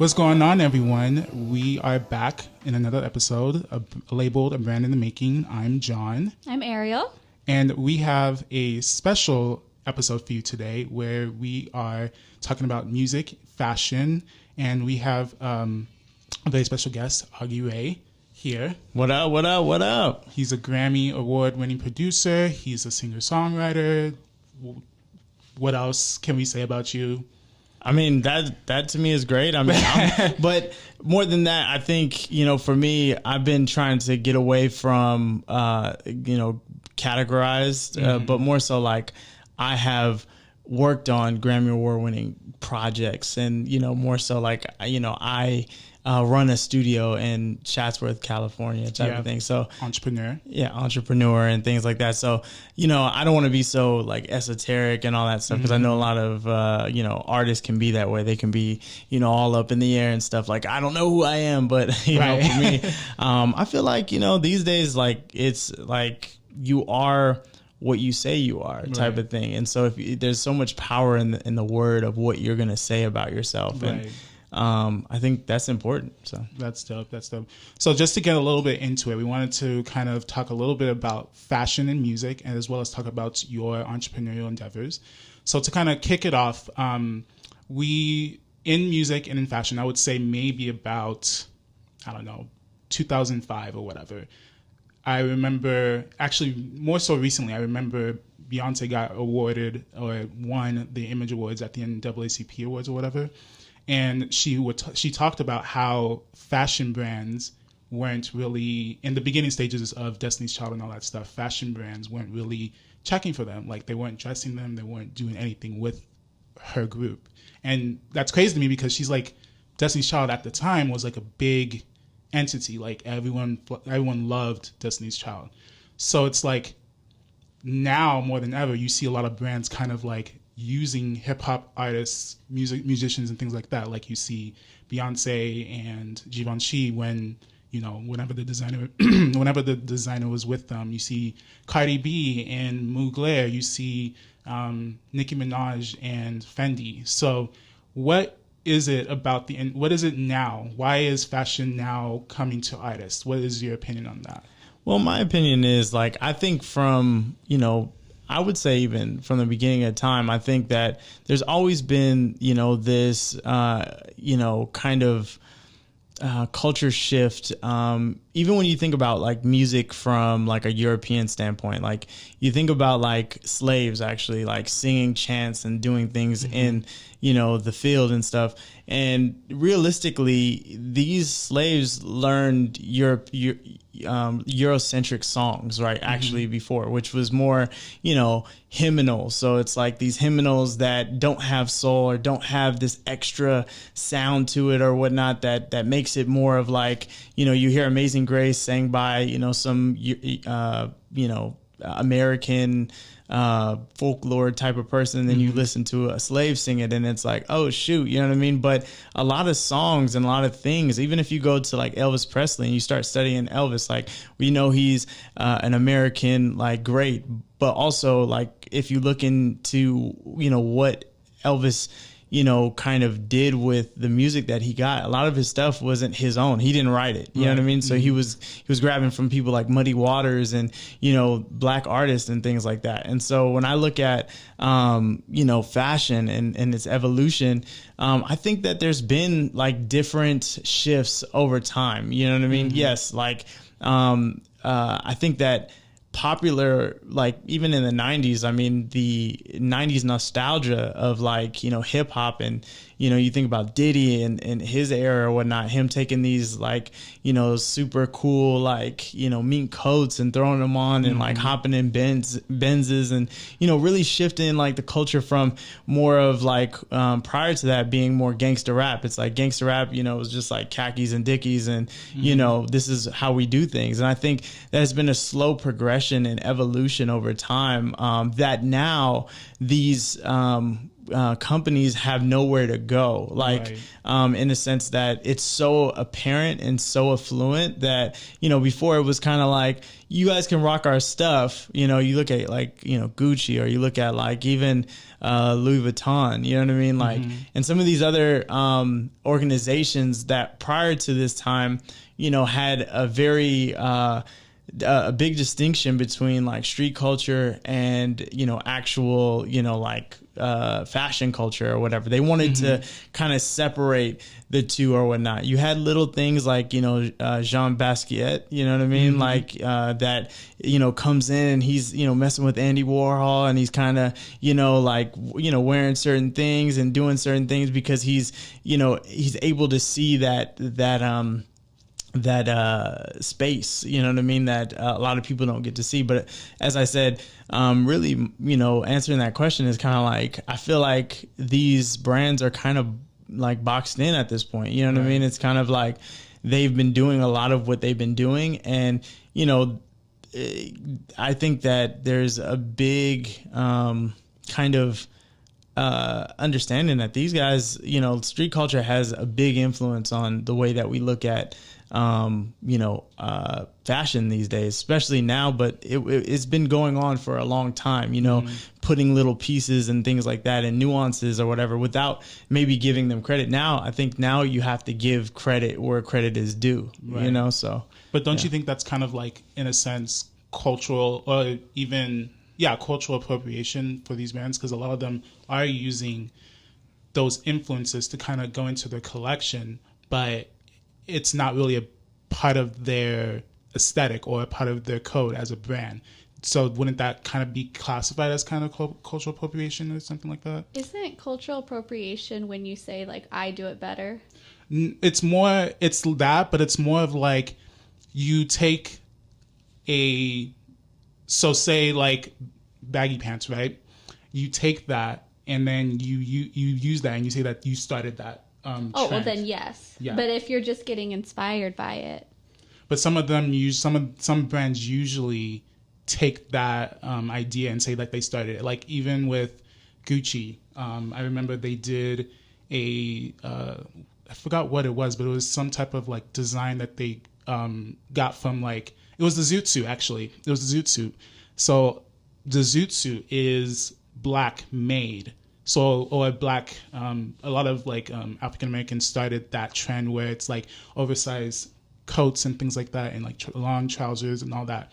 What's going on, everyone? We are back in another episode labeled A Brand in the Making. I'm John. I'm Ariel. And we have a special episode for you today where we are talking about music, fashion, and we have a very special guest, Augie Ray, here. What up, what up, what up? He's a Grammy award-winning producer. He's a singer-songwriter. What else can we say about you? I mean, that to me is great. I mean, but more than that, I think, for me, I've been trying to get away from, categorized, but more so like I have worked on Grammy Award winning projects and, more so like, I run a studio in Chatsworth, California type of thing. So entrepreneur and things like that. So, I don't want to be so like esoteric and all that stuff because I know a lot of, artists can be that way. They can be, all up in the air and stuff. Like, I don't know who I am, but, for me, I feel like, these days, like, it's like you are what you say you are type of thing. And so there's so much power in the word of what you're going to say about yourself. Right. And I think that's important. So that's dope. So just to get a little bit into it, we wanted to kind of talk a little bit about fashion and music, and as well as talk about your entrepreneurial endeavors. So to kind of kick it off, we in music and in fashion, I would say maybe about 2005 or whatever. I remember, actually more so recently, I remember Beyonce got awarded or won the Image Awards at the NAACP Awards or whatever. And she talked about how fashion brands weren't really, in the beginning stages of Destiny's Child and all that stuff, fashion brands weren't really checking for them. Like, they weren't dressing them. They weren't doing anything with her group. And that's crazy to me because she's like, Destiny's Child at the time was like a big entity. Like, everyone loved Destiny's Child. So it's like now more than ever, you see a lot of brands kind of like using hip hop artists, musicians and things like that. Like, you see Beyonce and Givenchy whenever the designer was with them. You see Cardi B and Mugler. You see Nicki Minaj and Fendi. So what is it about what is it now? Why is fashion now coming to artists? What is your opinion on that? Well, my opinion is like, I think from, I would say even from the beginning of time, I think that there's always been, this, kind of culture shift. Even when you think about like music from like a European standpoint, like you think about like slaves actually like singing chants and doing things in, the field and stuff. And realistically, these slaves learned Eurocentric songs, right? Actually before, which was more, hymnal. So it's like these hymnals that don't have soul or don't have this extra sound to it or whatnot that makes it more of like, you hear Amazing Grace sang by, some, American folklore type of person, and then you listen to a slave sing it and it's like, oh shoot, you know what I mean? But a lot of songs and a lot of things, even if you go to like Elvis Presley and you start studying Elvis, like we know he's an American like great, but also like if you look into what Elvis kind of did with the music that he got, a lot of his stuff wasn't his own. He didn't write it. You know what I mean? So he was grabbing from people like Muddy Waters and, black artists and things like that. And so when I look at, fashion and its evolution, I think that there's been like different shifts over time. You know what I mean? Yes. Like, I think that popular, like even in the 90s, I mean, the 90s nostalgia of like, hip hop and, you think about Diddy and his era or whatnot, him taking these like, super cool, like, mink coats and throwing them on and like hopping in Benzes and, really shifting like the culture from more of like, prior to that being more gangster rap. It's like gangster rap, it was just like khakis and dickies and, this is how we do things. And I think that has been a slow progression and evolution over time, that now these, companies have nowhere to go, like Right. in the sense that it's so apparent and so affluent that, before it was kind of like, you guys can rock our stuff. You look at like, Gucci, or you look at like even Louis Vuitton, you know what I mean? Like, and some of these other organizations that prior to this time, had a very a big distinction between like street culture and actual like fashion culture or whatever. They wanted to kind of separate the two or whatnot. You had little things like Jean Basquiat, you know what I mean, like that comes in and he's messing with Andy Warhol, and he's kind of like wearing certain things and doing certain things because he's able to see that space, you know what I mean, that a lot of people don't get to see. But as I said, really, answering that question is kind of like, I feel like these brands are kind of like boxed in at this point, you know what I mean? It's kind of like they've been doing a lot of what they've been doing. And, I think that there's a big kind of understanding that these guys, street culture has a big influence on the way that we look at fashion these days, especially now, but it's been going on for a long time, putting little pieces and things like that and nuances or whatever without maybe giving them credit. Now, I think now you have to give credit where credit is due, so. But don't you think that's kind of like, in a sense, cultural or even, cultural appropriation for these bands? Because a lot of them are using those influences to kind of go into their collection, but it's not really a part of their aesthetic or a part of their code as a brand. So wouldn't that kind of be classified as kind of cultural appropriation or something like that? Isn't cultural appropriation when you say like, I do it better? It's that, but it's more of like, you take say like baggy pants, right? You take that and then you use that and you say that you started that. Well trend. then yes. Yeah. But if you're just getting inspired by it. But some of them some brands usually take that idea and say that they started it. Like even with Gucci, I remember they did I forgot what it was, but it was some type of like design that they got from like, it was the zoot suit actually. It was the zoot suit. So the zoot suit is black made. So, or black, a lot of like African Americans started that trend where it's like oversized coats and things like that, and like long trousers and all that.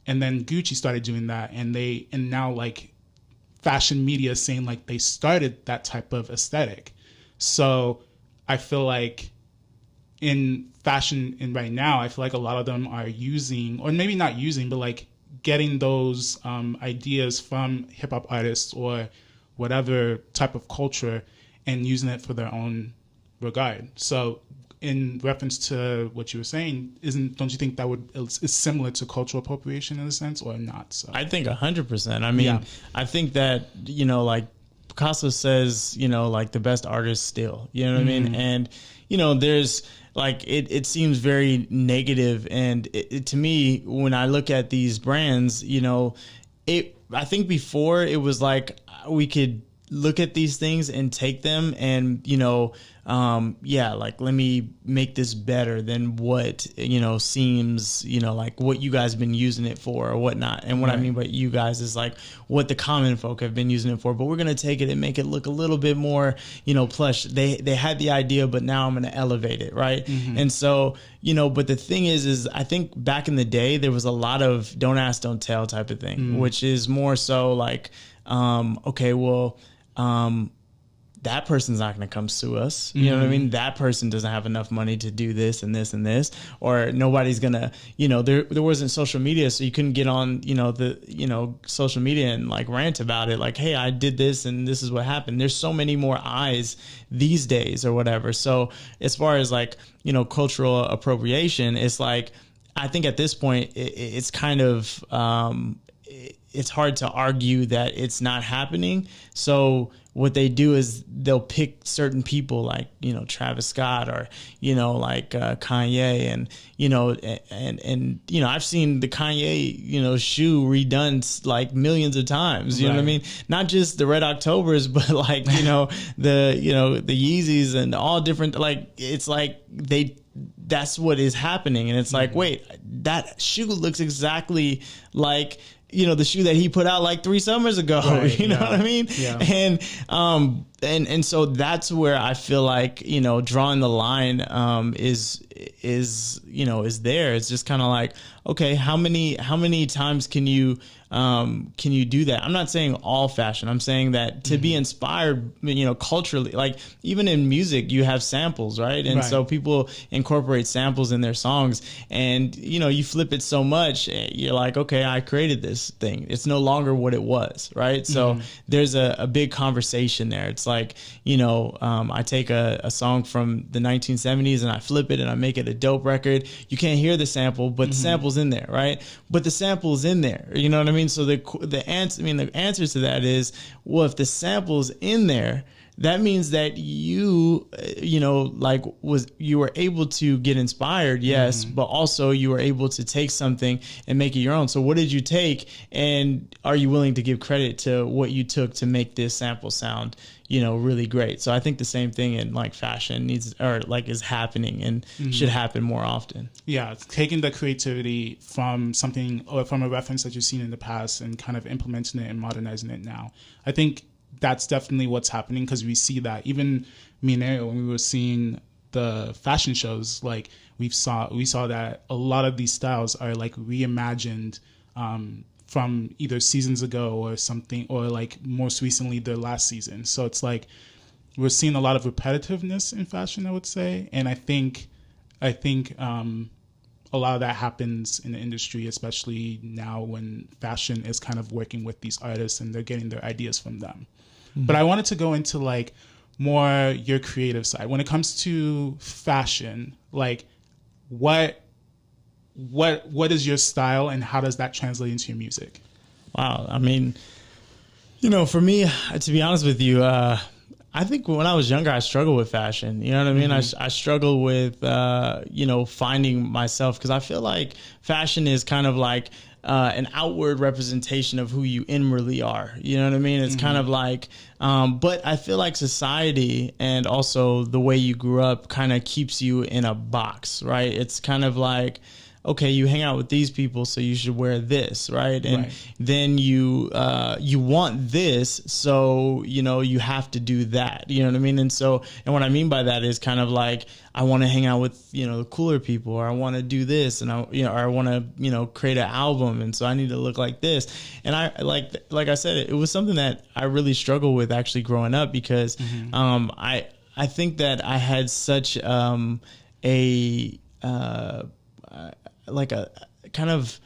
And then Gucci started doing that, and now like fashion media is saying like they started that type of aesthetic. So I feel like in fashion, and right now, I feel like a lot of them are using, or maybe not using, but like getting those ideas from hip hop artists or whatever type of culture and using it for their own regard. So in reference to what you were saying, don't you think that is similar to cultural appropriation in a sense, or not? So I think 100%. I mean, I think that, like Picasso says, like the best artists steal, you know what I mean? And, there's like, it seems very negative. And to me, when I look at these brands, I think before it was like we could look at these things and take them and, like, let me make this better than what, seems, like what you guys have been using it for or whatnot. And what I mean by you guys is like what the common folk have been using it for, but we're going to take it and make it look a little bit more, plush. They had the idea, but now I'm going to elevate it. Right. And so, but the thing is I think back in the day, there was a lot of don't ask, don't tell type of thing, which is more so like, okay, well, that person's not going to come sue us. You know what I mean? That person doesn't have enough money to do this and this and this, or nobody's going to, there wasn't social media. So you couldn't get on, the social media and like rant about it. Like, hey, I did this and this is what happened. There's so many more eyes these days or whatever. So as far as like, cultural appropriation, it's like, I think at this point it's kind of, it's hard to argue that it's not happening. So what they do is they'll pick certain people like, you know, Travis Scott or, you know, like Kanye and, you know, and, you know, I've seen the Kanye, you know, shoe redone like millions of times, you know what I mean? Not just the Red Octobers, but like, you know, the Yeezys and all different, like, it's like that's what is happening. And it's like, wait, that shoe looks exactly like, you know, the shoe that he put out like 3 summers ago, you know what I mean? Yeah. And so that's where I feel like, you know, drawing the line is you know, is there. It's just kind of like, okay, how many times can you do that? I'm not saying all fashion. I'm saying that to be inspired, you know, culturally, like even in music, you have samples, right? And so people incorporate samples in their songs, and you know, you flip it so much, you're like, okay, I created this thing. It's no longer what it was, right? So there's a big conversation there. It's like, you know, I take a song from the 1970s and I flip it and I make it a dope record. You can't hear the sample, but the sample's in there, right? But the sample's in there, you know what I mean? So the answer to that is, well, if the sample's in there, that means that you know, like you were able to get inspired, yes, but also you were able to take something and make it your own. So what did you take, and are you willing to give credit to what you took to make this sample sound, you know, really great? So I think the same thing in like fashion is happening and should happen more often. Yeah, taking the creativity from something or from a reference that you've seen in the past and kind of implementing it and modernizing it now. I think that's definitely what's happening, because we see that even me and Ariel, when we were seeing the fashion shows, like we saw that a lot of these styles are like reimagined from either seasons ago or something, or like most recently the last season. So it's like we're seeing a lot of repetitiveness in fashion, I would say. And I think a lot of that happens in the industry, especially now when fashion is kind of working with these artists and they're getting their ideas from them. But I wanted to go into like more your creative side. When it comes to fashion, like what is your style and how does that translate into your music? Wow. I mean, you know, for me, to be honest with you, I think when I was younger, I struggled with fashion. You know what I mean? I struggled with, you know, finding myself, because I feel like fashion is kind of like an outward representation of who you inwardly are. You know what I mean? It's kind of like, but I feel like society and also the way you grew up kind of keeps you in a box, right? It's kind of like, okay, you hang out with these people, so you should wear this, right? And then you want this, so you know you have to do that. You know what I mean? And what I mean by that is kind of like, I want to hang out with, you know, the cooler people, or I want to do this, and or I want to, you know, create an album, and so I need to look like this. And I like I said, it was something that I really struggled with actually growing up, because I think that I had such like a kind of,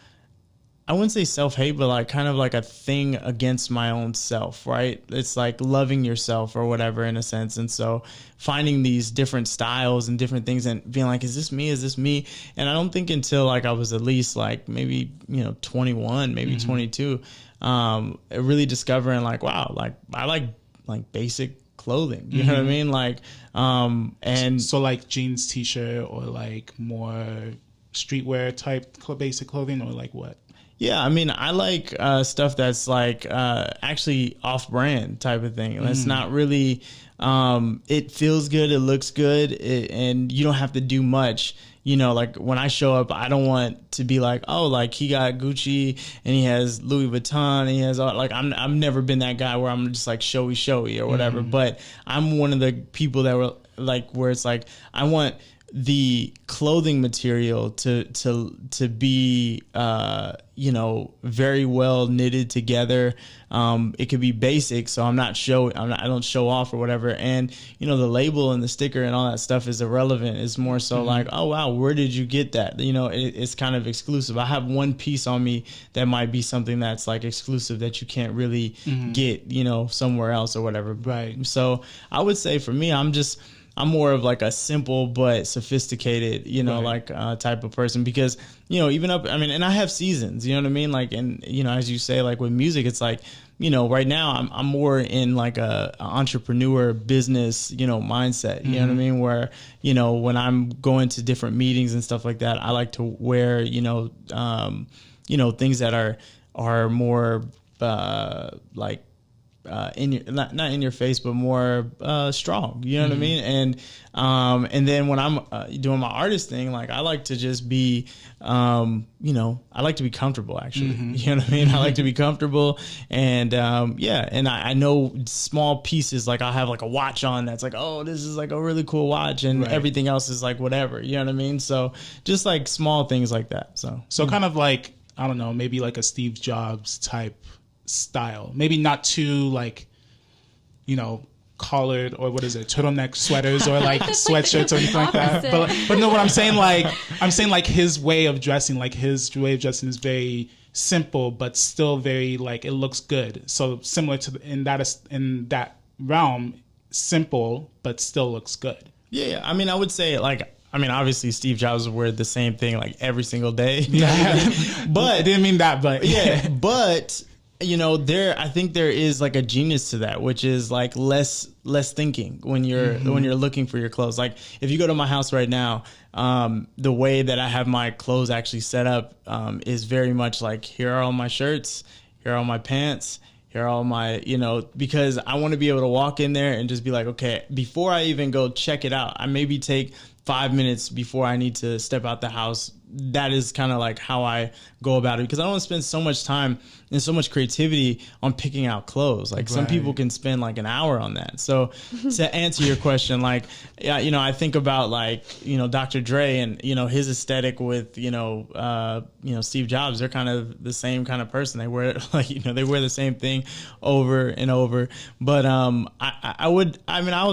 I wouldn't say self-hate, but like kind of like a thing against my own self, right? It's like loving yourself or whatever, in a sense. And so finding these different styles and different things and being like, is this me? Is this me? And I don't think until like I was at least like maybe, you know, 21, maybe 22, really discovering like, wow, like I like basic clothing, you know what I mean? Like, and so like jeans, t-shirt, or like more streetwear type basic clothing, or like what? Yeah, I mean, I like stuff that's like actually off-brand type of thing. It's not really, it feels good, it looks good, and you don't have to do much. You know, like when I show up, I don't want to be like, oh, like he got Gucci and he has Louis Vuitton and he has all, like, I've never been that guy where I'm just like showy or whatever. But I'm one of the people that were like, where it's like, I want the clothing material to be you know, very well knitted together. It could be basic, so I don't show off or whatever. And you know, the label and the sticker and all that stuff is irrelevant. It's more so like, oh wow, where did you get that? You know, it's kind of exclusive. I have one piece on me that might be something that's like exclusive that you can't really get, you know, somewhere else or whatever. Right. So I would say for me, I'm just I'm more of like a simple but sophisticated, like type of person, because, even and I have seasons, you know what I mean? Like, and, as you say, like with music, it's like, right now I'm more in like a entrepreneur business, mindset, you know what I mean? Where, when I'm going to different meetings and stuff like that, I like to wear, things that are more, like, in your, not in your face, but more strong, you know what I mean? And then when I'm doing my artist thing, like I like to just be, I like to be comfortable, actually. You know what I mean? I like to be comfortable, and and I know small pieces, like I'll have like a watch on that's like, oh, this is like a really cool watch, and everything else is like whatever, you know what I mean? So just like small things like that. So kind of like, I don't know, maybe like a Steve Jobs type style, maybe not too like, collared, or what is it, turtleneck sweaters, or like sweatshirts or anything like that. But no, what I'm saying like his way of dressing, is very simple, but still very like, it looks good. So similar to in that realm, simple but still looks good. Yeah, I mean, I would say like, obviously Steve Jobs would wear the same thing like every single day. Yeah, but I didn't mean that. But yeah, but. I think there is like a genius to that, which is like less thinking when you're looking for your clothes. Like if you go to my house right now, the way that I have my clothes actually set up is very much like, here are all my shirts, here are all my pants, here are all my, because I want to be able to walk in there and just be like, okay, before I even go check it out, I maybe take 5 minutes before I need to step out the house. That is kind of like how I go about it, because I don't want to spend so much time and so much creativity on picking out clothes. Like some people can spend like an hour on that. So to answer your question, like, yeah, I think about like, Dr. Dre and, his aesthetic with, Steve Jobs. They're kind of the same kind of person. They wear like, they wear the same thing over and over. But I would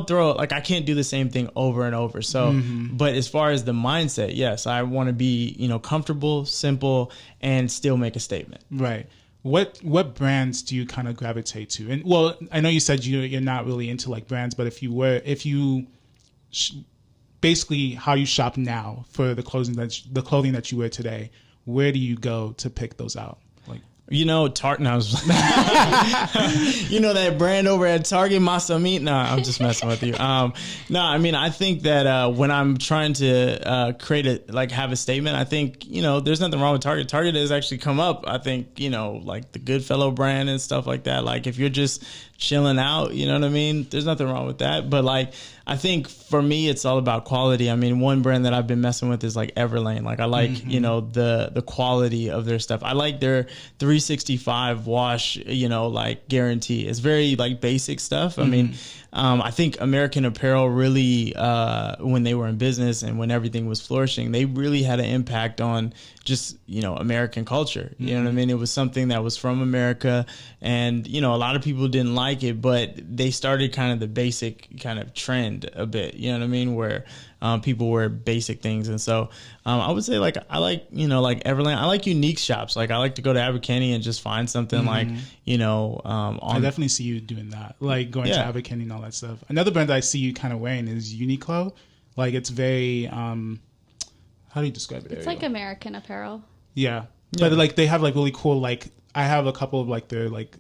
throw, like, I can't do the same thing over and over. So, but as far as the mindset, yes, I want to be, comfortable, simple, and still make a statement. Right. What brands do you kind of gravitate to? And well, I know you said you're not really into like brands, but basically how you shop now for the clothing that you wear today, where do you go to pick those out? Like, Target. No, that brand over at Target, Masamit. No, I'm just messing with you. I think that when I'm trying to have a statement, I think there's nothing wrong with Target. Target has actually come up. I think like the Goodfellow brand and stuff like that. Like if you're just chilling out, you know what I mean? There's nothing wrong with that. But like, I think for me, it's all about quality. I mean, one brand that I've been messing with is like Everlane. Like I like, the quality of their stuff. I like their 365 wash, like guarantee. It's very like basic stuff. I mean, I think American Apparel really, when they were in business and when everything was flourishing, they really had an impact on just, American culture. You know what I mean? It was something that was from America, and, a lot of people didn't like it, but they started kind of the basic kind of trend a bit, you know what I mean? Where people wear basic things. And so I would say like, I like, like Everlane. I like unique shops. Like I like to go to Abercrombie and just find something like, I definitely see you doing that. Like going to Abercrombie and all that stuff. Another brand that I see you kind of wearing is Uniqlo. Like it's very, how do you describe it? It's like American Apparel. Yeah. But like they have like really cool, like I have a couple of like their like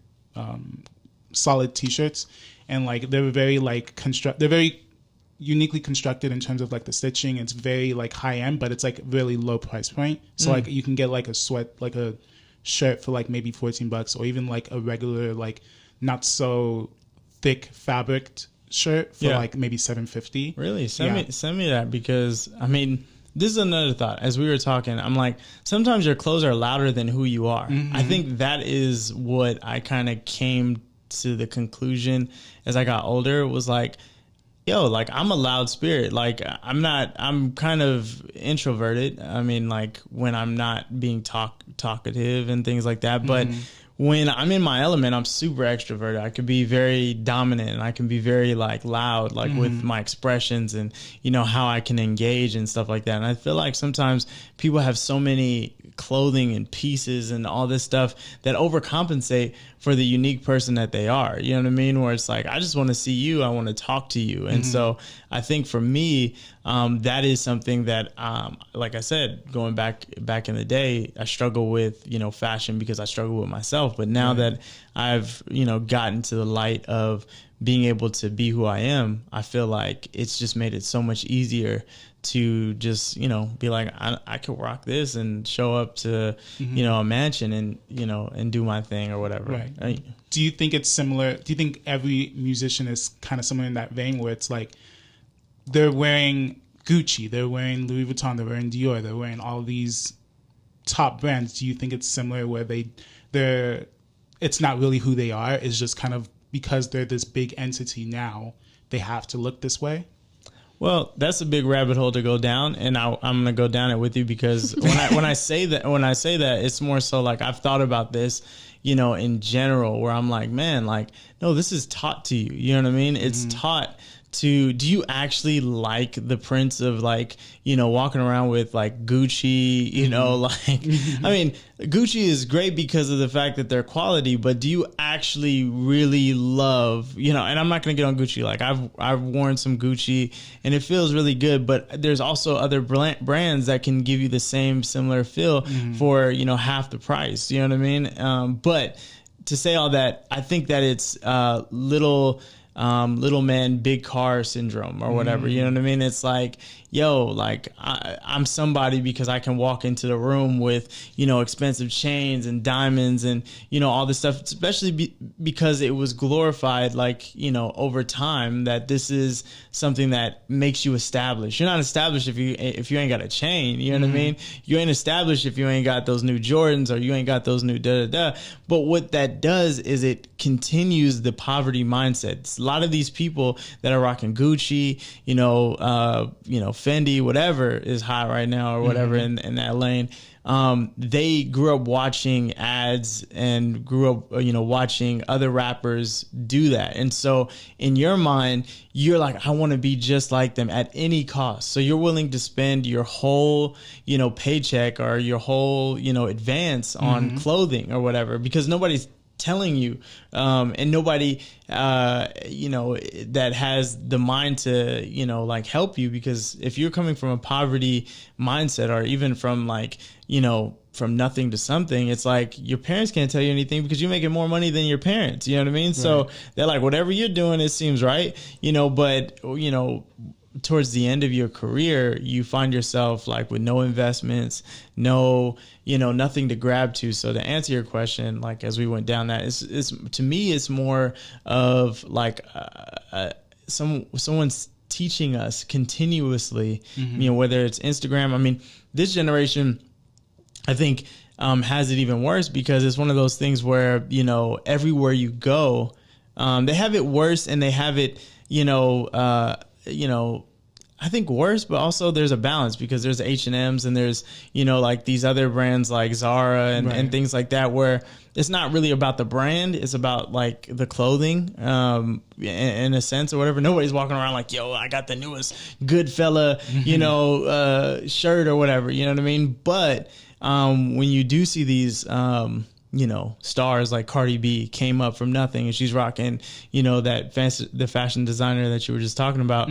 solid t-shirts, and like they're very like they're very uniquely constructed in terms of like the stitching. It's very like high end, but it's like really low price point. So like you can get like a shirt for like maybe $14, or even like a regular like not so thick fabric shirt for like maybe $7.50. Really? Send me that, because I mean, this is another thought. As we were talking, I'm like, sometimes your clothes are louder than who you are. I think that is what I kind of came to the conclusion as I got older, was like, yo, like I'm a loud spirit. Like I'm kind of introverted. I mean, like when I'm not being talkative and things like that. But when I'm in my element, I'm super extroverted. I can be very dominant, and I can be very like loud, like with my expressions and, you know, how I can engage and stuff like that. And I feel like sometimes people have so many clothing and pieces and all this stuff that overcompensate for the unique person that they are. You know what I mean? Where it's like, I just want to see you. I want to talk to you. And so I think for me, that is something that, like I said, going back in the day, I struggle with, you know, fashion because I struggle with myself. But now that I've, you know, gotten to the light of being able to be who I am, I feel like it's just made it so much easier to just, you know, be like, I could rock this and show up to, you know, a mansion and, you know, and do my thing or whatever. Right. Do you think it's similar? Do you think every musician is kind of similar in that vein where it's like they're wearing Gucci, they're wearing Louis Vuitton, they're wearing Dior, they're wearing all these top brands? Do you think it's similar where they're it's not really who they are, it's just kind of because they're this big entity now, they have to look this way? Well, that's a big rabbit hole to go down, and I'm going to go down it with you because when I say that, it's more so like I've thought about this, you know, in general, where I'm like, man, like, no, this is taught to you. You know what I mean? It's taught to, do you actually like the prince of, like, you know, walking around with like Gucci, you know, like, I mean, Gucci is great because of the fact that they're quality, but do you actually really love, you know, and I'm not going to get on Gucci. Like I've worn some Gucci and it feels really good, but there's also other brands that can give you the same similar feel for, you know, half the price, you know what I mean? But to say all that, I think that it's little man, big car syndrome or whatever. You know what I mean? It's like, yo, like I'm somebody because I can walk into the room with, you know, expensive chains and diamonds and, you know, all this stuff, especially because it was glorified, like, you know, over time, that this is something that makes you established. You're not established if you ain't got a chain. You know what I mean? You ain't established if you ain't got those new Jordans or you ain't got those new da-da-da. But what that does is it continues the poverty mindset. It's a lot of these people that are rocking Gucci, you know, Fendi, whatever is hot right now or whatever in that lane. They grew up watching ads and grew up, you know, watching other rappers do that. And so in your mind, you're like, I want to be just like them at any cost. So you're willing to spend your whole, you know, paycheck or your whole, you know, advance on clothing or whatever, because nobody's telling you, and nobody, you know, that has the mind to, you know, like help you. Because if you're coming from a poverty mindset or even from like, you know, from nothing to something, it's like your parents can't tell you anything because you're making more money than your parents. You know what I mean? Right. So they're like, whatever you're doing, it seems right, you know, but, you know, towards the end of your career, you find yourself like with no investments, no, you know, nothing to grab to. So to answer your question, like as we went down that, it's to me, it's more of like someone's teaching us continuously, you know, whether it's Instagram. I mean, this generation, I think, has it even worse because it's one of those things where, you know, everywhere you go, they have it worse and they have it, you know, I think worse, but also there's a balance because there's H&M's and there's, you know, like these other brands like Zara and things like that, where it's not really about the brand. It's about like the clothing, in a sense or whatever. Nobody's walking around like, yo, I got the newest Goodfella, you know, shirt or whatever, you know what I mean? But, when you do see these, you know, stars like Cardi B came up from nothing and she's rocking, you know, the fashion designer that you were just talking about,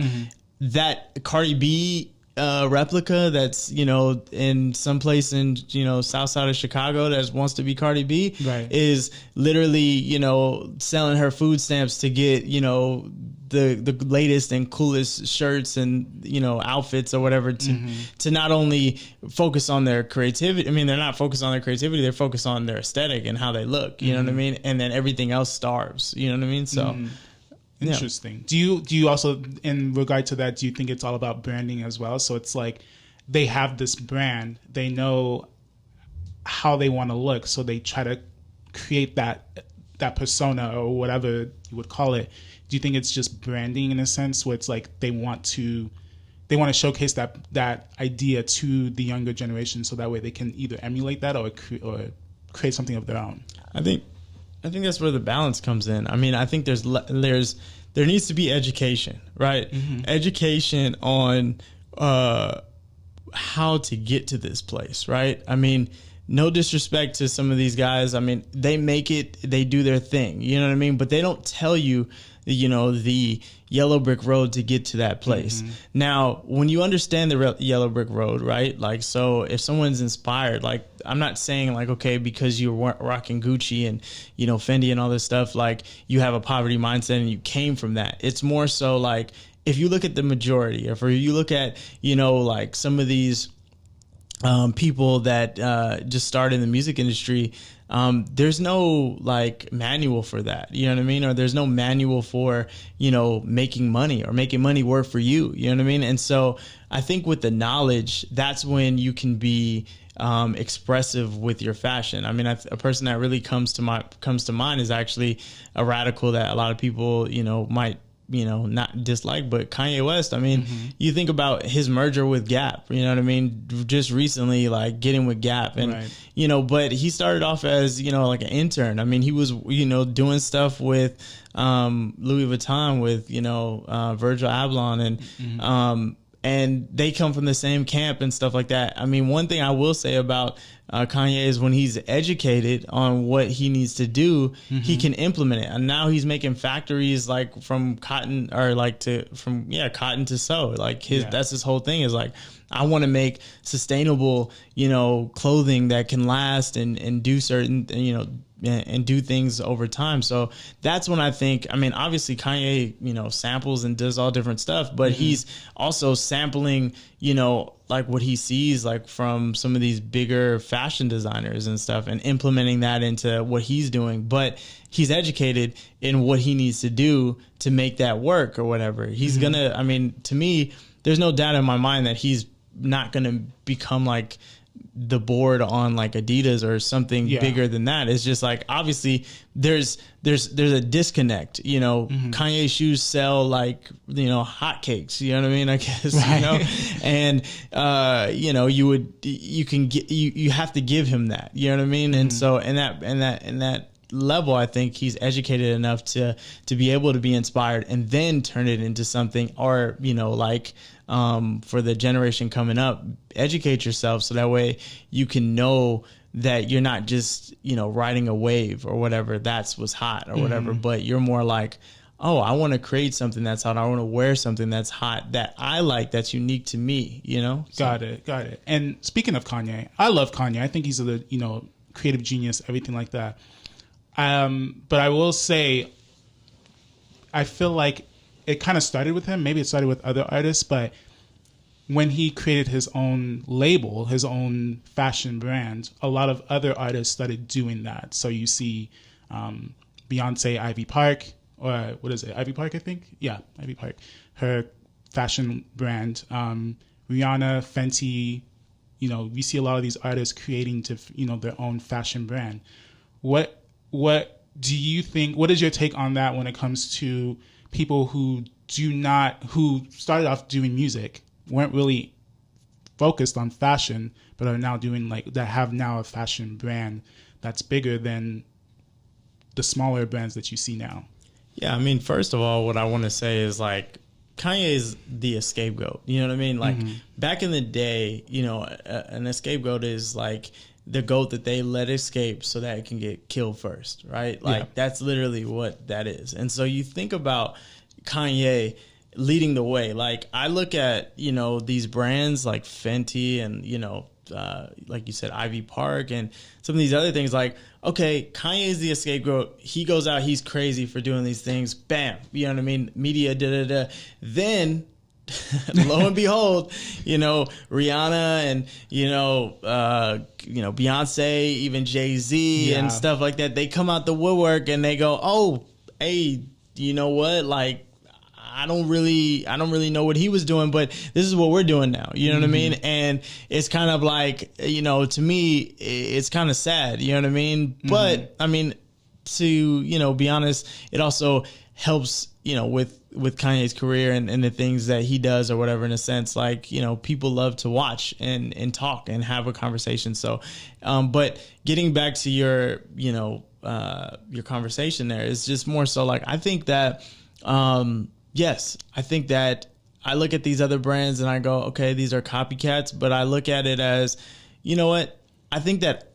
that Cardi B replica that's, you know, in some place in, you know, south side of Chicago that wants to be Cardi B is literally, you know, selling her food stamps to get, you know, the latest and coolest shirts and, you know, outfits or whatever to not only focus on their creativity. I mean, they're not focused on their creativity. They're focused on their aesthetic and how they look, you know what I mean? And then everything else starves, you know what I mean? So interesting. Yeah. Do you also, in regard to that, do you think it's all about branding as well? So it's like they have this brand, they know how they want to look, so they try to create that persona or whatever you would call it. Do you think it's just branding in a sense where it's like they want to showcase that idea to the younger generation so that way they can either emulate that or create something of their own? I think I think that's where the balance comes in. I mean, I think there needs to be education, right? Education on how to get to this place, right? I mean, no disrespect to some of these guys. I mean, they make it, they do their thing, you know what I mean? But they don't tell you, you know, the yellow brick road to get to that place. Now, when you understand the yellow brick road, right? Like, so if someone's inspired, like, I'm not saying like, okay, because you're rocking Gucci and, you know, Fendi and all this stuff, like you have a poverty mindset and you came from that. It's more so like, if you look at the majority, or if you look at, you know, like some of these people that just started in the music industry, there's no like manual for that, you know what I mean? Or there's no manual for, you know, making money or making money work for you, you know what I mean? And so I think with the knowledge, that's when you can be expressive with your fashion. I mean, a person that really comes to mind is actually a radical that a lot of people, you know, might, you know, not dislike, but Kanye West. I mean, you think about his merger with Gap, you know what I mean? Just recently, like getting with Gap and, you know, but he started off as, you know, like an intern. I mean, he was, you know, doing stuff with Louis Vuitton with, you know, Virgil Abloh and they come from the same camp and stuff like that. I mean, one thing I will say about Kanye is when he's educated on what he needs to do, he can implement it. And now he's making factories like from cotton or like cotton to sew. Like that's his whole thing is like, I want to make sustainable, you know, clothing that can last and do certain, you know, and do things over time. So that's when I think, I mean, obviously Kanye, you know, samples and does all different stuff, but he's also sampling, you know, like what he sees like from some of these bigger fashion designers and stuff and implementing that into what he's doing. But he's educated in what he needs to do to make that work or whatever. He's gonna, I mean, to me, there's no doubt in my mind that he's not gonna become like the board on like Adidas or something bigger than that. It's just like, obviously there's a disconnect, you know. Kanye shoes sell like, you know, hotcakes, you know what I mean? I guess, you know, and, you know, you have to give him that, you know what I mean? And so, in that level, I think he's educated enough to be able to be inspired and then turn it into something, or, you know, like, for the generation coming up, educate yourself so that way you can know that you're not just, you know, riding a wave or whatever, that's what's hot or whatever, but you're more like, oh, I want to create something that's hot. I want to wear something that's hot that I like, that's unique to me, you know? So. Got it. And speaking of Kanye, I love Kanye. I think he's a, you know, creative genius, everything like that. But I will say, I feel like it kind of started with him. Maybe it started with other artists, but when he created his own label, his own fashion brand, a lot of other artists started doing that. So you see Beyonce, Ivy Park, or what is it? Ivy Park, I think? Yeah, Ivy Park. Her fashion brand. Rihanna, Fenty, you know, we see a lot of these artists creating you know, their own fashion brand. What do you think, what is your take on that when it comes to people who started off doing music, weren't really focused on fashion, but are now doing that have now a fashion brand that's bigger than the smaller brands that you see now? Yeah, I mean, first of all, what I want to say is like, Kanye is the scapegoat. You know what I mean? Like back in the day, you know, an scapegoat is like the goat that they let escape so that it can get killed first, right? Like that's literally what that is. And so you think about Kanye leading the way. Like I look at, you know, these brands like Fenty and, you know, like you said, Ivy Park and some of these other things, like, okay, Kanye is the scapegoat. He goes out, he's crazy for doing these things. Bam. You know what I mean? Media, Then lo and behold, you know, Rihanna and, you know, Beyonce, even Jay-Z and stuff like that, they come out the woodwork and they go, oh, hey, you know what? Like, I don't really know what he was doing, but this is what we're doing now. You know what I mean? And it's kind of like, you know, to me, it's kind of sad. You know what I mean? But I mean, to, you know, be honest, it also helps with Kanye's career and the things that he does or whatever, in a sense, like, people love to watch and talk and have a conversation. So, but getting back to your conversation there is just more so like, I think that, yes, I think that I look at these other brands and I go, okay, these are copycats, but I look at it as, you know what? I think that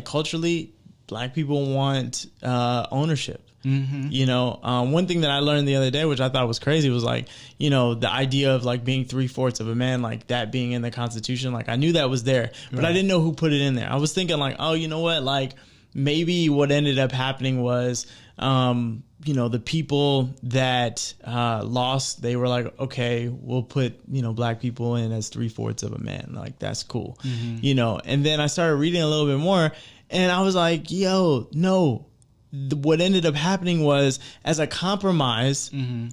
culturally, Black people want ownership. Mm-hmm. One thing that I learned the other day, which I thought was crazy, was like, the idea of like being 3/4 of a man, like that being in the Constitution. Like I knew that was there, but I didn't know who put it in there. I was thinking like, oh, you know what? Like maybe what ended up happening was, the people that lost, they were like, okay, we'll put, Black people in as 3/4 of a man. Like, that's cool. Mm-hmm. And then I started reading a little bit more and I was like, yo, no. What ended up happening was, as a compromise, mm-hmm.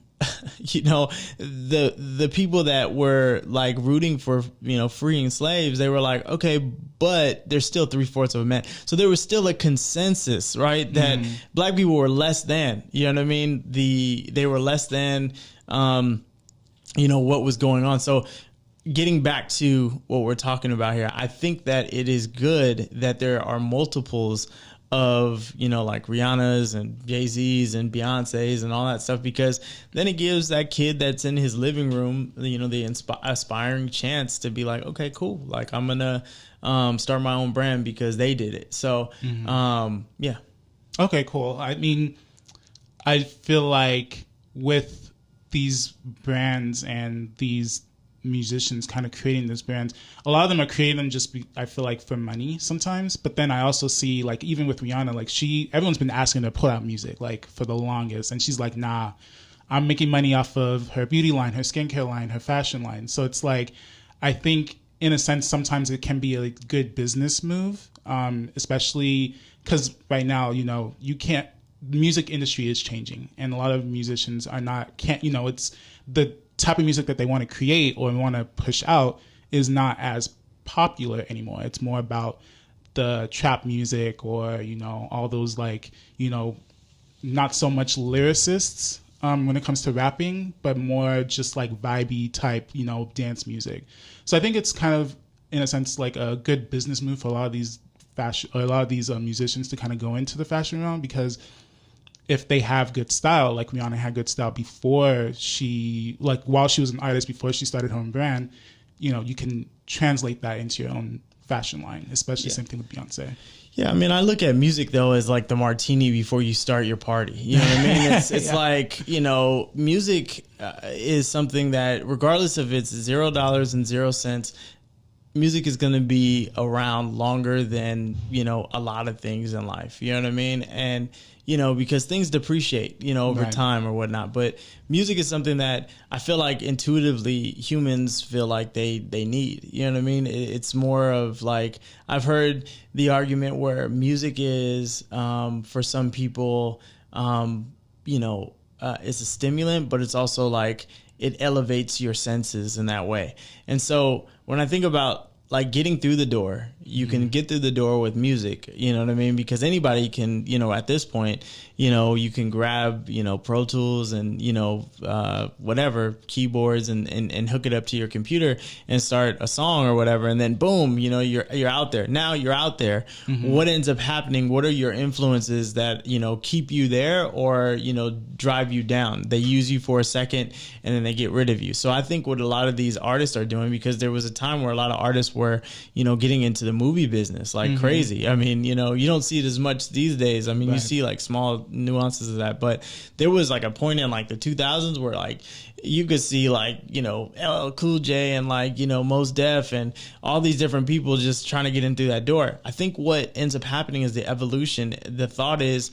The people that were like rooting for, freeing slaves, they were like, okay, but there's still 3/4 of a man. So there was still a consensus, right? That Black people were less than, you know what I mean? They were less than, what was going on. So getting back to what we're talking about here, I think that it is good that there are multiples of, like Rihanna's and Jay-Z's and Beyonce's and all that stuff, because then it gives that kid that's in his living room, the aspiring chance to be like, okay, cool. Like I'm going to start my own brand because they did it. So, yeah. Okay, cool. I mean, I feel like with these brands and these musicians kind of creating this brand, a lot of them are creating them I feel like for money sometimes, but then I also see like even with Rihanna, like everyone's been asking her to put out music like for the longest, and she's like, nah, I'm making money off of her beauty line, her skincare line, her fashion line. So it's like, I think in a sense sometimes it can be a good business move, especially because right now the music industry is changing and a lot of musicians it's the type of music that they want to create or want to push out is not as popular anymore. It's more about the trap music or, all those like, not so much lyricists when it comes to rapping, but more just like vibey type, dance music. So I think it's kind of, in a sense, like a good business move for a lot of these musicians to kind of go into the fashion realm, because if they have good style, like Rihanna had good style before while she was an artist, before she started her own brand, you can translate that into your own fashion line, especially same thing with Beyonce. Yeah, I mean, I look at music, though, as like the martini before you start your party. You know what I mean? It's like, music is something that, regardless of it's $0 and 0 cents, music is going to be around longer than, a lot of things in life. You know what I mean? And because things depreciate, over time or whatnot. But music is something that I feel like intuitively humans feel like they need. You know what I mean? It's more of like, I've heard the argument where music is, for some people, it's a stimulant, but it's also like it elevates your senses in that way. And so when I think about like getting through the door, you can get through the door with music, you know what I mean? Because anybody can, at this point, you can grab, Pro Tools and, whatever, keyboards and hook it up to your computer and start a song or whatever. And then boom, you're out there. Now you're out there. Mm-hmm. What ends up happening? What are your influences that, keep you there or, drive you down? They use you for a second and then they get rid of you. So I think what a lot of these artists are doing, because there was a time where a lot of artists were, getting into the movie business like crazy. I mean, you don't see it as much these days. I mean, you see like small nuances of that, but there was like a point in like the 2000s where like you could see like, LL Cool J and like, Mos Def and all these different people just trying to get in through that door. I think what ends up happening is the evolution. The thought is,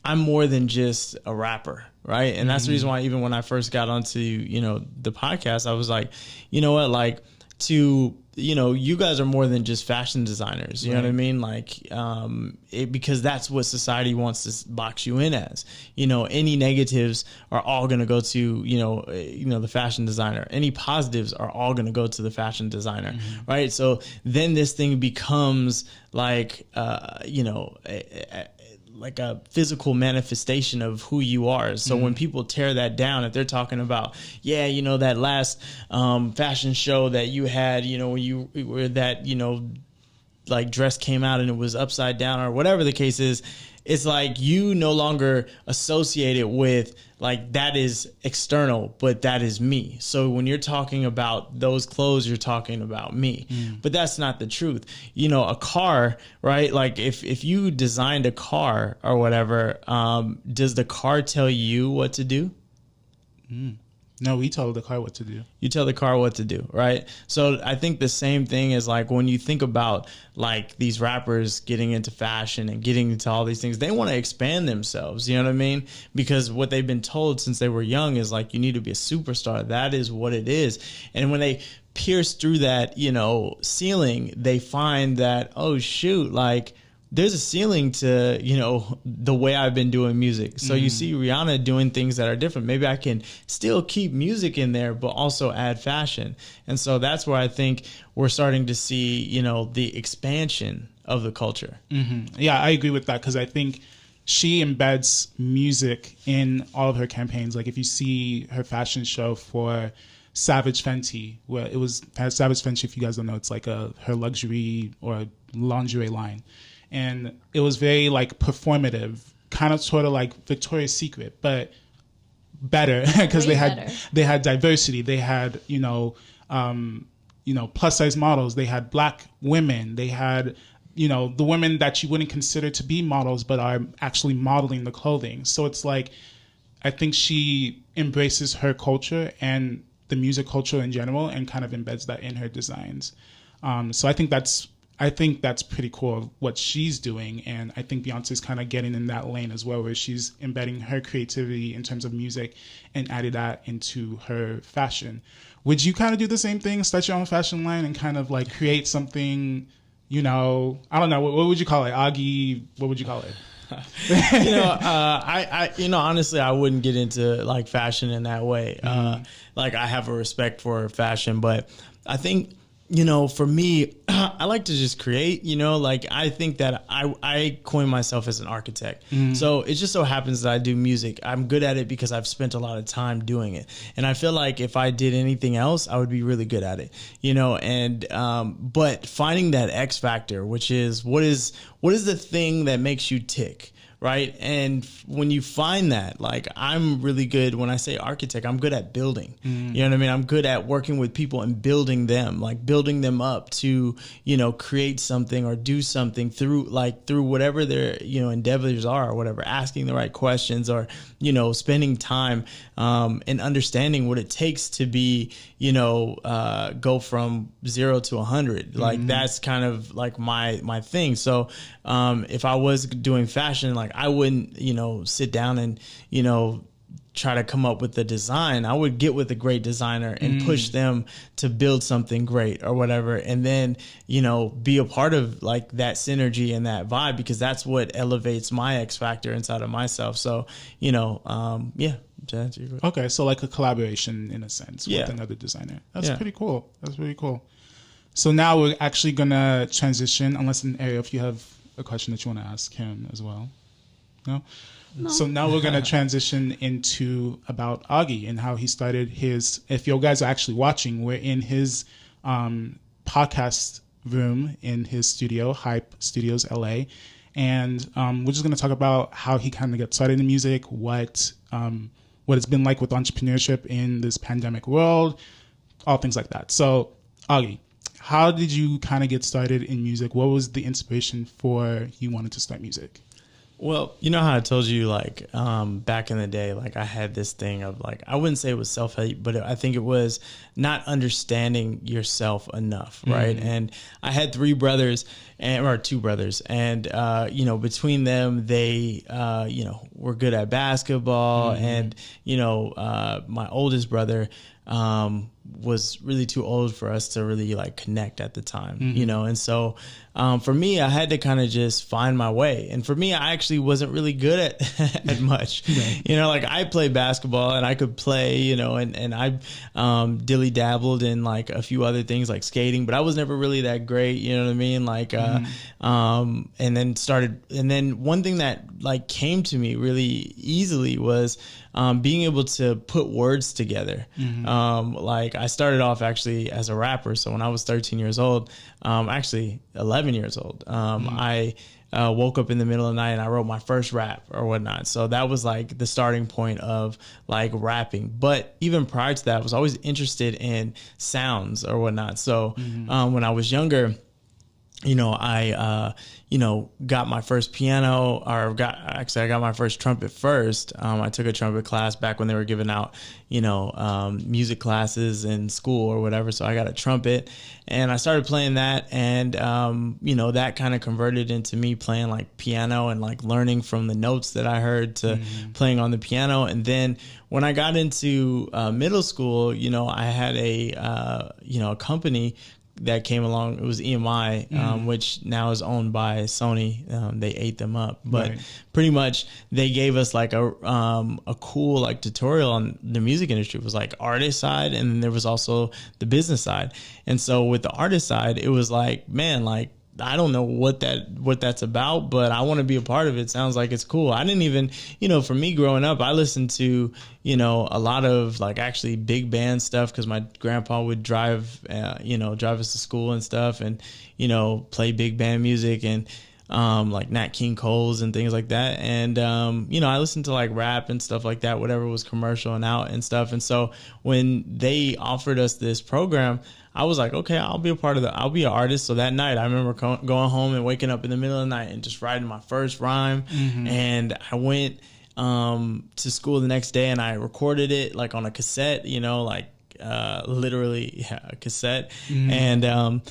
I'm more than just a rapper, right? And that's the reason why even when I first got onto, the podcast, I was like, you know what, like you guys are more than just fashion designers. You know what I mean? Like, because that's what society wants to box you in as. Any negatives are all going to go to, the fashion designer. Any positives are all going to go to the fashion designer, right? So then this thing becomes like, like a physical manifestation of who you are. So when people tear that down, if they're talking about, yeah, you know, that last fashion show that you had, you know, when you were that, you know, like dress came out and it was upside down or whatever the case is, it's like you no longer associate it with like that is external, but that is me. So when you're talking about those clothes, you're talking about me. But that's not the truth. You know, a car, right? Like if you designed a car or whatever, does the car tell you what to do? No, we tell the car what to do. You tell the car what to do, right? So I think the same thing is like when you think about like these rappers getting into fashion and getting into all these things, they want to expand themselves, you know what I mean? Because what they've been told since they were young is like, you need to be a superstar. That is what it is. And when they pierce through that, you know, ceiling, they find that, oh shoot, like there's a ceiling to, you know, the way I've been doing music. So you see Rihanna doing things that are different. Maybe I can still keep music in there, but also add fashion. And so that's where I think we're starting to see, you know, the expansion of the culture. Yeah, I agree with that because I think she embeds music in all of her campaigns. Like if you see her fashion show for Savage Fenty, where it was Savage Fenty, if you guys don't know, it's like her luxury or lingerie line. And it was very like performative, kind of sort of like Victoria's Secret, but better because they had diversity. They had plus size models. They had black women. They had the women that you wouldn't consider to be models, but are actually modeling the clothing. So it's like I think she embraces her culture and the music culture in general, and kind of embeds that in her designs. So I think that's pretty cool what she's doing. And I think Beyonce's kind of getting in that lane as well, where she's embedding her creativity in terms of music and added that into her fashion. Would you kind of do the same thing, start your own fashion line and kind of like create something, I don't know, what would you call it? Augie, what would you call it? Honestly, I wouldn't get into like fashion in that way. Like I have a respect for fashion, but I think, for me, I like to just create, like I think that I coin myself as an architect. So it just so happens that I do music. I'm good at it because I've spent a lot of time doing it. And I feel like if I did anything else, I would be really good at it, but finding that X factor, which is what is the thing that makes you tick? Right. And when you find that, like, I'm really good when I say architect, I'm good at building. You know what I mean? I'm good at working with people and building them up to, create something or do something through whatever their, endeavors are or whatever, asking the right questions or, spending time and understanding what it takes to be, go from 0 to 100. Like that's kind of like my thing. So if I was doing fashion, like I wouldn't, sit down and, try to come up with the design. I would get with a great designer and push them to build something great or whatever. And then, be a part of like that synergy and that vibe, because that's what elevates my X factor inside of myself. So, yeah. Okay. So like a collaboration in a sense with another designer. That's pretty cool. That's really cool. So now we're actually going to transition, unless in Ariel, if you have a question that you want to ask him as well. No? So now we're going to transition into about Augie and how he started his, if you guys are actually watching, we're in his podcast room in his studio, Hype Studios LA. And we're just going to talk about how he kind of got started in music, what it's been like with entrepreneurship in this pandemic world, all things like that. So Augie, how did you kind of get started in music? What was the inspiration for you wanted to start music? Well, you know how I told you, like, back in the day, like I had this thing of like, I wouldn't say it was self-hate, but I think it was not understanding yourself enough. Right. And I had two brothers and, between them, they, were good at basketball and, my oldest brother, was really too old for us to really like connect at the time, you know? And so, for me, I had to kind of just find my way. And for me, I actually wasn't really good at much, you know, like I played basketball and I could play, you know, and I, dilly dabbled in like a few other things like skating, but I was never really that great. You know what I mean? Like, and then one thing that like came to me really easily was, being able to put words together. Like I started off actually as a rapper. So when I was 13 years old, actually 11 years old, I woke up in the middle of the night and I wrote my first rap or whatnot. So that was like the starting point of like rapping. But even prior to that, I was always interested in sounds or whatnot. So when I was younger, you know, I, you know, got my first piano I got my first trumpet first. I took a trumpet class back when they were giving out, you know, music classes in school or whatever. So I got a trumpet and I started playing that. And, you know, that kind of converted into me playing like piano and like learning from the notes that I heard to playing on the piano. And then when I got into middle school, you know, I had a company that came along. It was EMI, which now is owned by Sony. They ate them up, but pretty much they gave us like a cool like tutorial on the music industry. It was like artist side, and then there was also the business side. And so with the artist side, it was like, man, like I don't know what that's about, but I want to be a part of it. Sounds like it's cool. I didn't even, you know, for me growing up, I listened to, you know, a lot of like actually big band stuff because my grandpa would drive us to school and stuff, and, you know, play big band music and like Nat King Cole's and things like that. And, you know, I listened to like rap and stuff like that, whatever was commercial and out and stuff. And so when they offered us this program, I was like, okay, I'll be an artist. So that night I remember going home and waking up in the middle of the night and just writing my first rhyme. And I went to school the next day and I recorded it like on a cassette, you know, like literally a cassette. And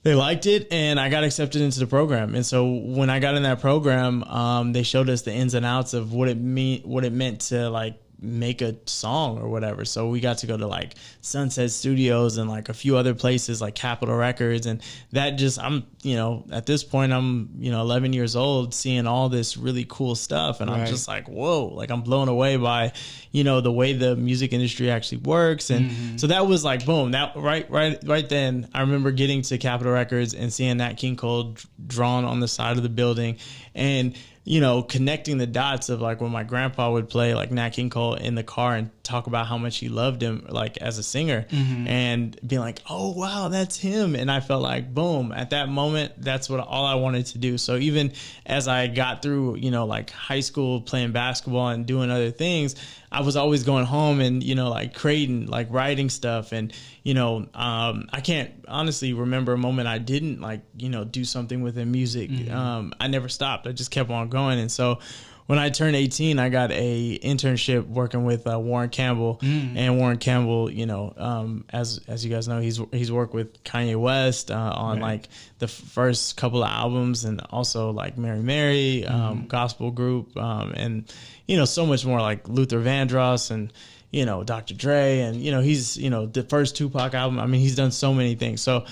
they liked it and I got accepted into the program. And so when I got in that program, they showed us the ins and outs of what it meant to like make a song or whatever. So we got to go to like Sunset Studios and like a few other places like Capitol Records. And that just, I'm, you know, at this point I'm, you know, 11 years old seeing all this really cool stuff. And I'm just like, whoa, like I'm blown away by, you know, the way the music industry actually works. And so that was like, boom, that right then I remember getting to Capitol Records and seeing Nat King Cole drawn on the side of the building and, you know, connecting the dots of like when my grandpa would play like Nat King Cole in the car and talk about how much he loved him like as a singer and being like, oh wow, that's him. And I felt like, boom, at that moment, that's all I wanted to do. So even as I got through, you know, like high school playing basketball and doing other things, I was always going home and, you know, like creating, like writing stuff. And, you know, I can't honestly remember a moment I didn't like, you know, do something with the music. I never stopped. I just kept on going. And so when I turned 18, I got a internship working with Warren Campbell. And Warren Campbell, you know, as you guys know, he's worked with Kanye West on like the first couple of albums, and also like Mary Mary, gospel group, and you know, so much more, like Luther Vandross and, you know, Dr. Dre, and, you know, he's, you know, the first Tupac album. I mean, he's done so many things. So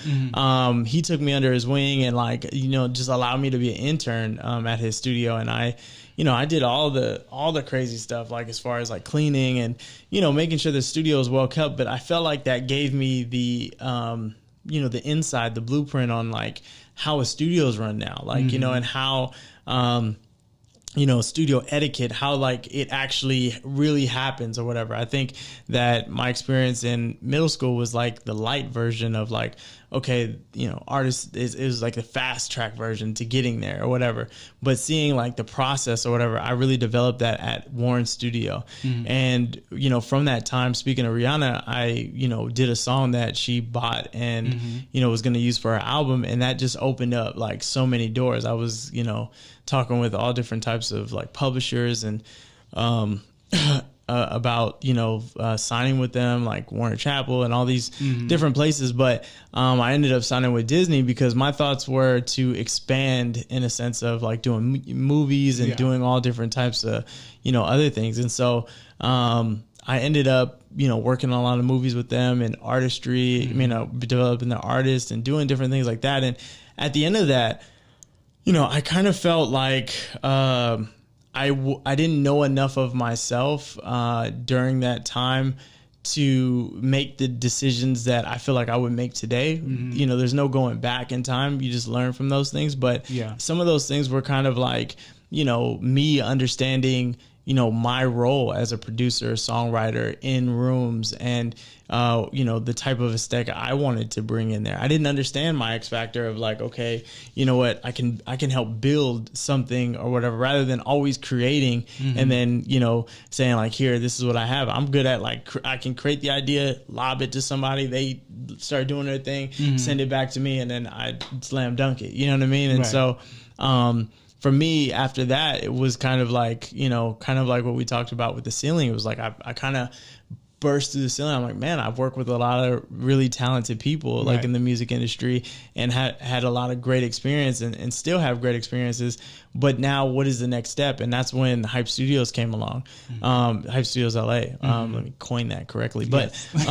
he took me under his wing and like, you know, just allowed me to be an intern at his studio. And I, you know, I did all the crazy stuff, like as far as like cleaning and, you know, making sure the studio is well kept. But I felt like that gave me the, you know, the inside, the blueprint on like how a studio is run now, like, you know, and how, you know, studio etiquette, how like it actually really happens or whatever. I think that my experience in middle school was like the light version of like, okay, you know, artists is like the fast track version to getting there or whatever. But seeing like the process or whatever, I really developed that at Warren's studio. And, you know, from that time, speaking of Rihanna, I, you know, did a song that she bought and, you know, was going to use for her album. And that just opened up like so many doors. I was, you know, talking with all different types of like publishers and, about, you know, signing with them, like Warner Chappell and all these different places. But I ended up signing with Disney because my thoughts were to expand in a sense of like doing movies and doing all different types of, you know, other things. And so I I ended up, working on a lot of movies with them and artistry, developing the artist and doing different things like that. And at the end of that, I kind of felt like I didn't know enough of myself during that time to make the decisions that I feel like I would make today. There's no going back in time. You just learn from those things. But some of those things were kind of like, me understanding, my role as a producer, songwriter in rooms and, the type of aesthetic I wanted to bring in there. I didn't understand my X factor of like, okay, you know what, I can help build something or whatever, rather than always creating and then, saying like, here, this is what I have. I'm good at like, I can create the idea, lob it to somebody, they start doing their thing, send it back to me, and then I slam dunk it. You know what I mean? And so, for me, after that, it was kind of like what we talked about with the ceiling. It was like I kind of burst through the ceiling. I'm like, man, I've worked with a lot of really talented people like in the music industry and had a lot of great experience and still have great experiences. But now what is the next step? And that's when Hype Studios came along. Hype Studios LA. Let me coin that correctly. Yes. But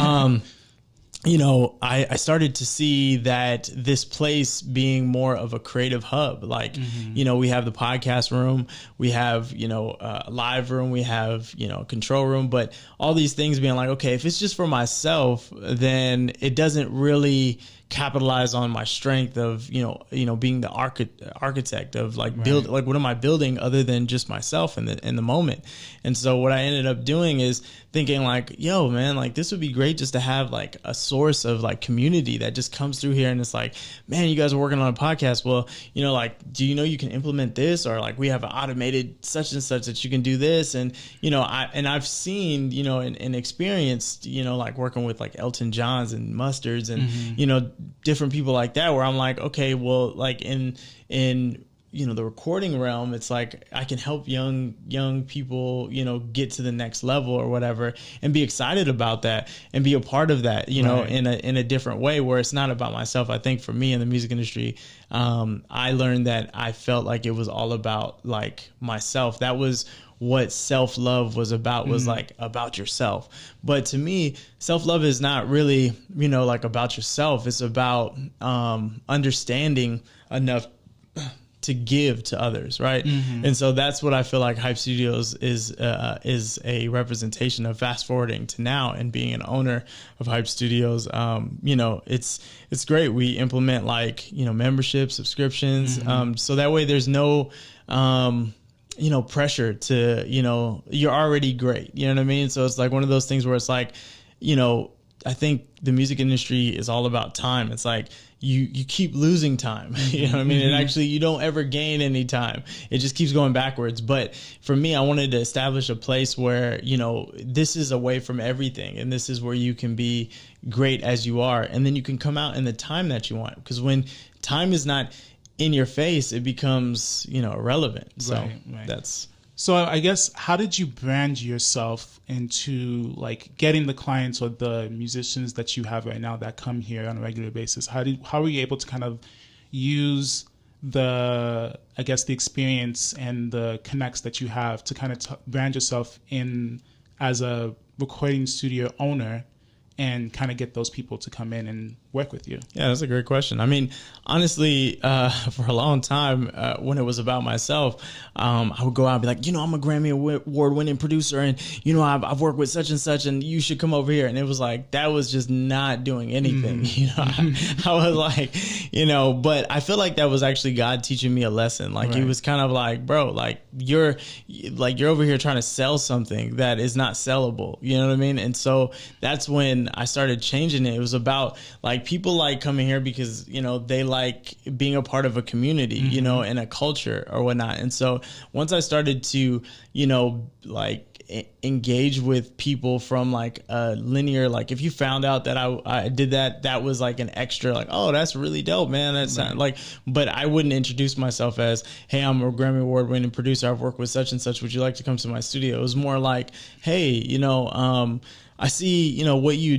I started to see that this place being more of a creative hub, like, we have the podcast room, we have, a live room, we have, a control room, but all these things being like, okay, if it's just for myself, then it doesn't really capitalize on my strength of, being the architect of like build, like what am I building other than just myself in the moment. And so what I ended up doing is thinking like, yo, man, like this would be great just to have like a source of like community that just comes through here. And it's like, man, you guys are working on a podcast. Well, like, do you can implement this? Or like, we have an automated such and such that you can do this. And, I've seen, and experienced, like working with like Elton Johns and Mustards and, different people like that, where I'm like, okay, well, like in the recording realm, it's like I can help young people, get to the next level or whatever, and be excited about that and be a part of that, in a different way where it's not about myself. I think for me in the music industry, I learned that I felt like it was all about like myself. That was what self-love was about, was like about yourself. But to me, self-love is not really, like about yourself. It's about understanding enough to give to others, right? And so that's what I feel like Hype Studios is a representation of. Fast forwarding to now and being an owner of Hype Studios, it's great. We implement like membership subscriptions, so that way there's no pressure to you're already great. You know what I mean? So it's like one of those things where it's like I think the music industry is all about time. It's like you keep losing time. You know what I mean? And actually you don't ever gain any time. It just keeps going backwards. But for me, I wanted to establish a place where, this is away from everything. And this is where you can be great as you are. And then you can come out in the time that you want. Because when time is not in your face, it becomes, irrelevant. So that's... So I guess, how did you brand yourself into like getting the clients or the musicians that you have right now that come here on a regular basis? How were you able to kind of use the experience and the connects that you have to kind of brand yourself in as a recording studio owner and kind of get those people to come in and work with you? Yeah, that's a great question. I mean, honestly, for a long time, when it was about myself, I would go out and be like, I'm a Grammy award-winning producer, and I've worked with such and such, and you should come over here. And it was like, that was just not doing anything. I was like, but I feel like that was actually God teaching me a lesson. Like He was kind of like, bro, like you're over here trying to sell something that is not sellable. You know what I mean? And so that's when I started changing it. It was about like people like coming here because, they like being a part of a community, and a culture or whatnot. And so once I started to, engage with people from like a linear, like if you found out that I did that was like an extra, like, oh, that's really dope, man. That's not like, but I wouldn't introduce myself as, hey, I'm a Grammy award winning producer. I've worked with such and such. Would you like to come to my studio? It was more like, hey, I see, you know, what you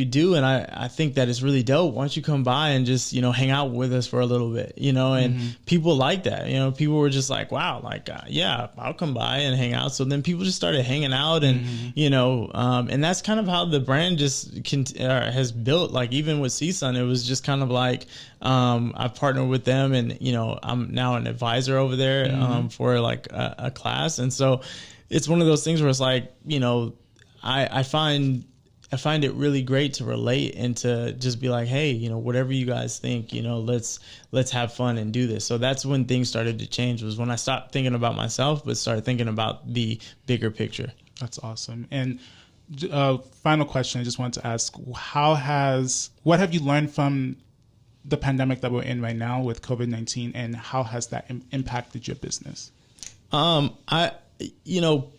do, and I think that it's really dope. Why don't you come by and just, you know, hang out with us for a little bit, you know? And people like that, you know. People were just like, wow, like yeah, I'll come by and hang out. So then people just started hanging out, and you know, and that's kind of how the brand just has built. Like even with CSUN, it was just kind of like I've partnered with them, and you know, I'm now an advisor over there for like a class, and so it's one of those things where it's like, you know, I find it really great to relate and to just be like, hey, you know, whatever you guys think, you know, let's have fun and do this. So that's when things started to change, was when I stopped thinking about myself, but started thinking about the bigger picture. That's awesome. And final question, I just wanted to ask, what have you learned from the pandemic that we're in right now with COVID-19, and how has that impacted your business? You know,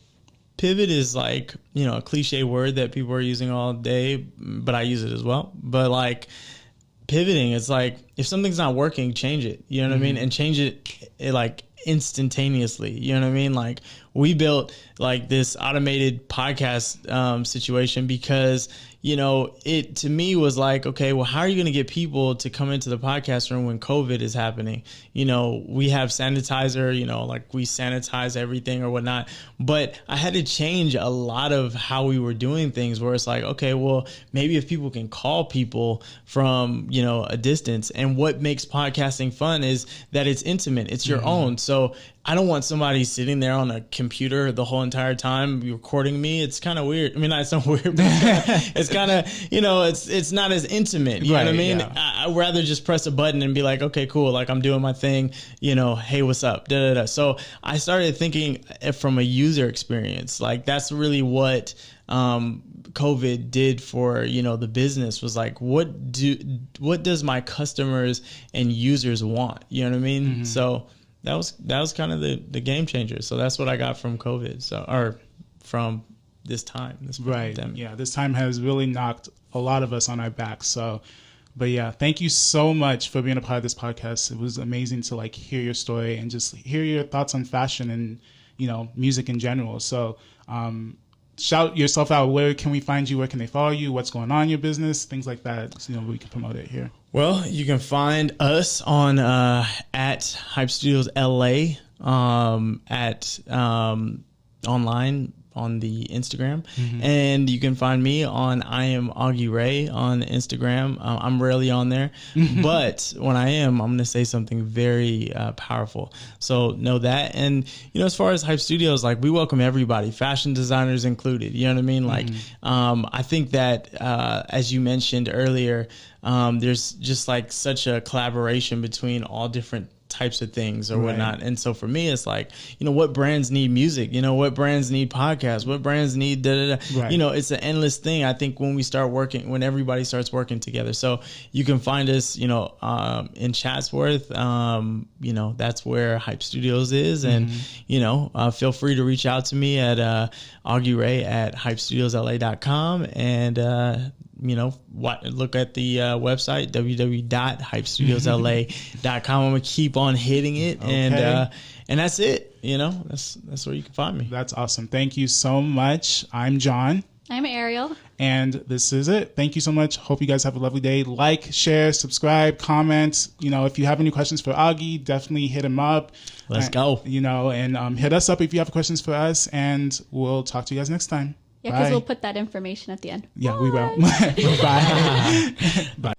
pivot is like, you know, a cliche word that people are using all day, but I use it as well. But like pivoting, it's like if something's not working, change it. You know what I mean? And change it like instantaneously. You know what I mean? Like we built like this automated podcast situation because, you know, it to me was like, okay, well, how are you going to get people to come into the podcast room when COVID is happening? You know, we have sanitizer, you know, like we sanitize everything or whatnot. But I had to change a lot of how we were doing things, where it's like, okay, well, maybe if people can call people from, you know, a distance. And what makes podcasting fun is that it's intimate. It's your own. So I don't want somebody sitting there on a computer the whole entire time recording me. It's kind of weird. I mean, it's not weird, but it's kind of, you know, it's not as intimate. You know what I mean? Yeah. I'd rather just press a button and be like, okay, cool. Like I'm doing my thing, you know, hey, what's up? Da, da, da. So I started thinking from a user experience, like that's really what COVID did for, you know, the business, was like, what does my customers and users want? You know what I mean? So that was kind of the game changer. So that's what I got from COVID. So, or from this time, this pandemic. Yeah, this time has really knocked a lot of us on our backs. So, but yeah, thank you so much for being a part of this podcast. It was amazing to like hear your story and just hear your thoughts on fashion and, you know, music in general. So, shout yourself out. Where can we find you? Where can they follow you? What's going on in your business? Things like that. So, you know, we can promote it here. Well, you can find us on at Hype Studios LA, at online on the Instagram, and you can find me on I am Augie Ray on Instagram. I'm rarely on there, but when I am, I'm going to say something very powerful. So know that. And you know, as far as Hype Studios, like we welcome everybody, fashion designers included. You know what I mean? Like I think that as you mentioned earlier, there's just like such a collaboration between all different types of things or whatnot. And so for me, it's like, you know, what brands need music? You know, what brands need podcasts? What brands need You know, it's an endless thing. I think when everybody starts working together. So you can find us, you know, in Chatsworth. You know, that's where Hype Studios is. And, you know, feel free to reach out to me at Augie Ray at hypestudiosla.com. And, you know, look at the website, www.hypestudiosla.com. I'm going to keep on hitting it. Okay. And that's it. You know, that's where you can find me. That's awesome. Thank you so much. I'm John. I'm Ariel. And this is it. Thank you so much. Hope you guys have a lovely day. Like, share, subscribe, comment. You know, if you have any questions for Augie, definitely hit him up. Let's go. You know, and hit us up if you have questions for us. And we'll talk to you guys next time. Yeah, because we'll put that information at the end. Yeah, we will. Bye. Bye.